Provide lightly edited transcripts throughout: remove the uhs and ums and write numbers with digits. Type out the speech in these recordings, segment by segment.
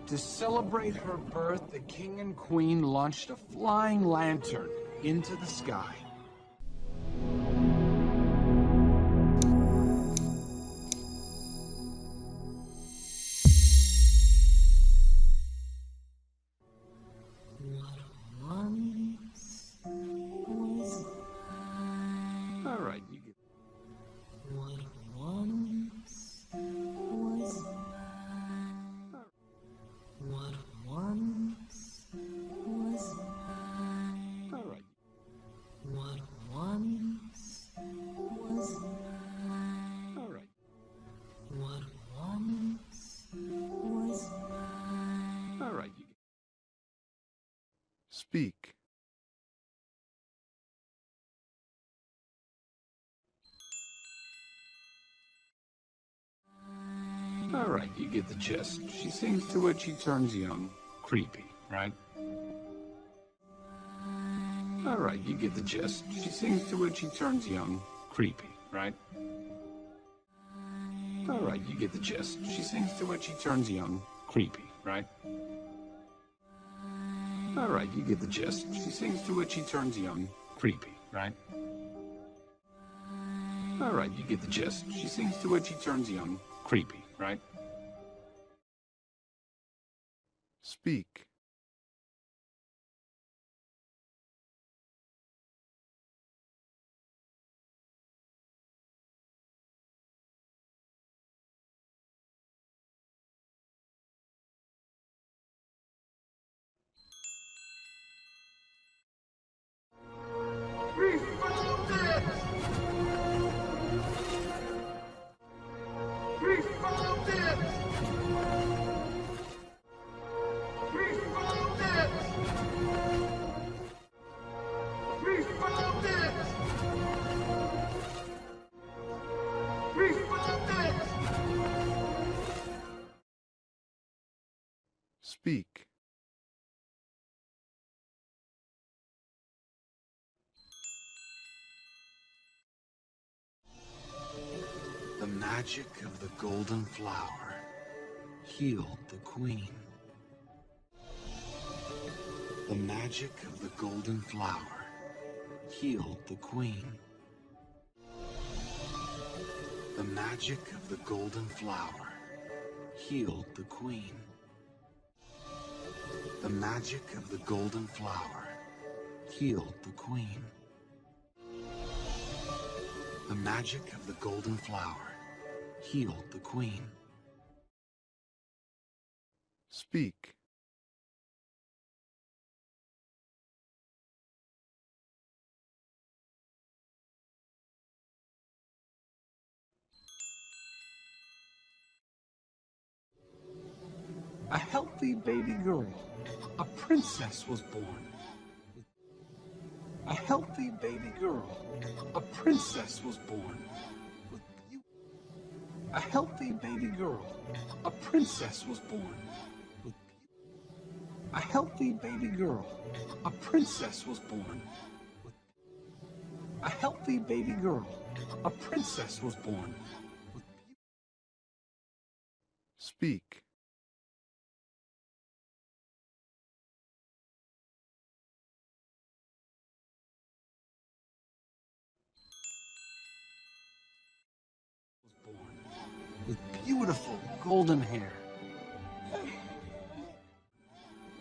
To celebrate her birth, the king and queen launched a flying lantern into the sky. All right, you get. What once was mine. What once was mine. All right. What once was mine. All right. What once was mine. All right, you get. Speak. All right, you get the gist. She sings to it, she turns young. Creepy, right? All right, you get the gist. She sings to it, she turns young. Creepy, right? All right, you get the gist. She sings to it, she turns young. Creepy, right? All right, you get the gist. She sings to it, she turns young. Creepy, right? All right, you get the gist. She sings to it, she turns young. Creepy, right? Speak. We found it! We found it! We found it! We found it! We found it! Speak. The magic of the golden flower healed the queen. The magic of the golden flower healed the queen. The magic of the golden flower healed the queen. The magic of the golden flower healed the queen. The magic of the golden flower healed the queen. Speak. A healthy baby girl, a princess was born. A healthy baby girl, a princess was born. A healthy baby girl, a princess was born. A healthy baby girl, a princess was born. A healthy baby girl, a princess was born. Speak. With beautiful golden hair.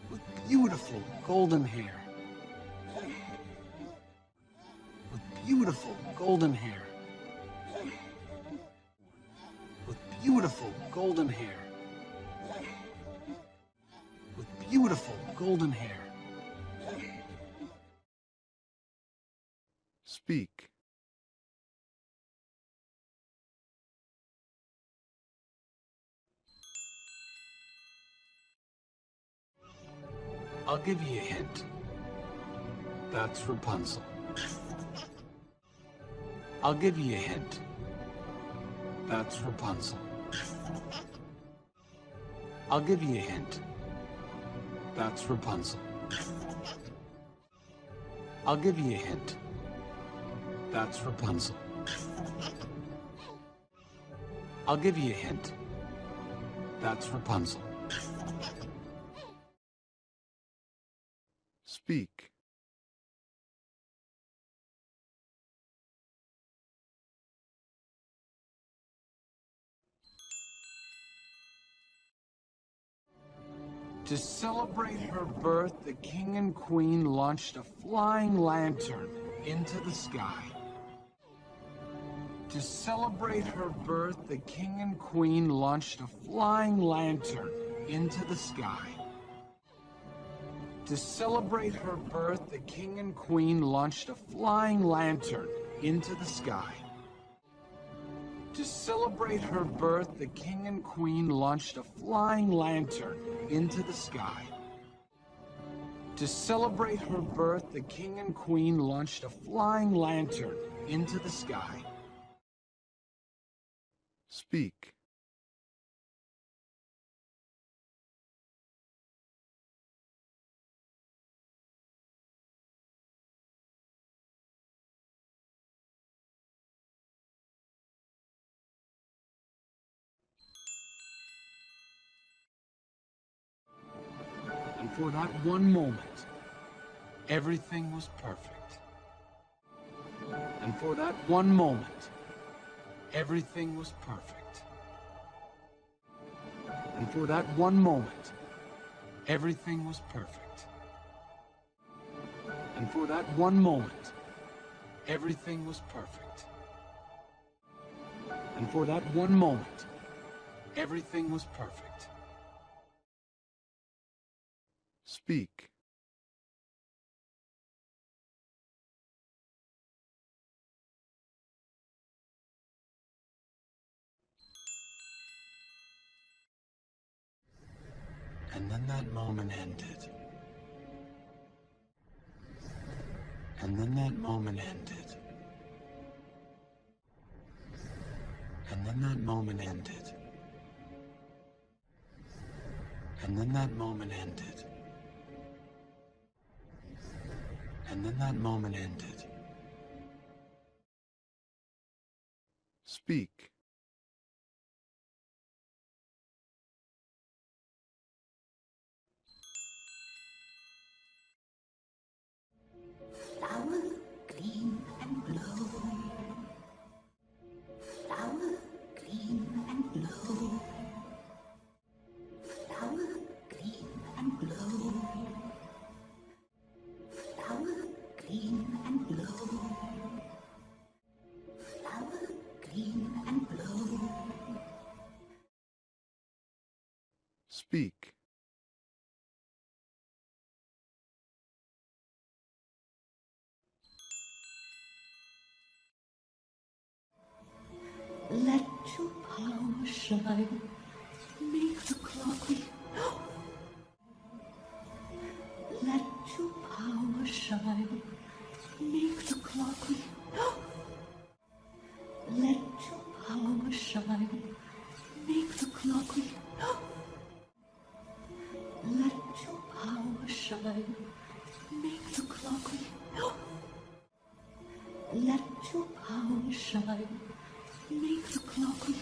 With beautiful golden hair. With beautiful golden hair. With beautiful golden hair. With beautiful golden hair. Speak. I'll give you a hint. That's Rapunzel. I'll give you a hint. That's Rapunzel. I'll give you a hint. That's Rapunzel. I'll give you a hint. That's Rapunzel. I'll give you a hint. That's Rapunzel. Speak. To celebrate her birth, the king and queen launched a flying lantern into the sky. To celebrate her birth, the king and queen launched a flying lantern into the sky. To celebrate her birth, the king and queen launched a flying lantern into the sky. To celebrate her birth, the king and queen launched a flying lantern into the sky. To celebrate her birth, the king and queen launched a flying lantern into the sky. Speak. And for that one moment, everything was perfect. And for that one moment, everything was perfect. And for that one moment, everything was perfect. And for that one moment, everything was perfect. And for that one moment, everything was perfect. Speak. And then that moment ended. And then that moment ended. And then that moment ended. And then that moment ended. And then that moment ended. Speak. Flower, green and blue. Flower, green and blue. Flower, green and blue. Flower, green and blue. Flower, green and blue. Speak. Let your power shine, make the clock we Let your power shine, make the clock we Let your power shine, make the clock we Let your power shine, make the clock we Let your power shine, make the clock we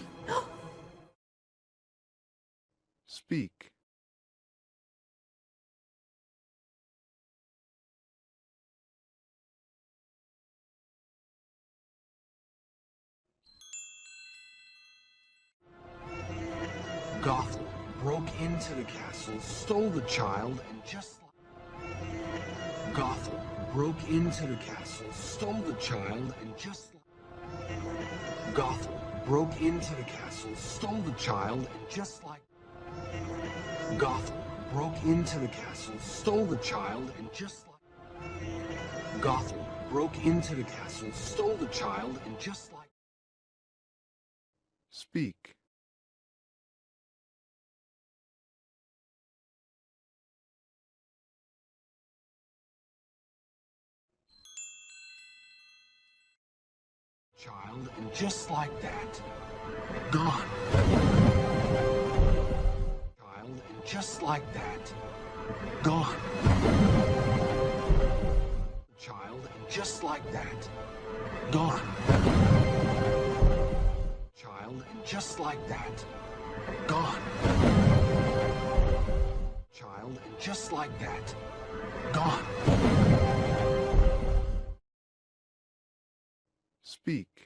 Speak. Gothel broke into the castle, stole the child, and just like... Gothel broke into the castle, stole the child, and just like... Gothel broke into the castle, stole the child, and just like... Gothel broke into the castle, stole the child, and just like... Gothel broke into the castle, stole the child, and just like... Speak. Child, and just like that, gone. Child, and just like that, gone. Child, and just like that, gone. Child, and just like that, gone. Child, and just like that. Gone. Speak.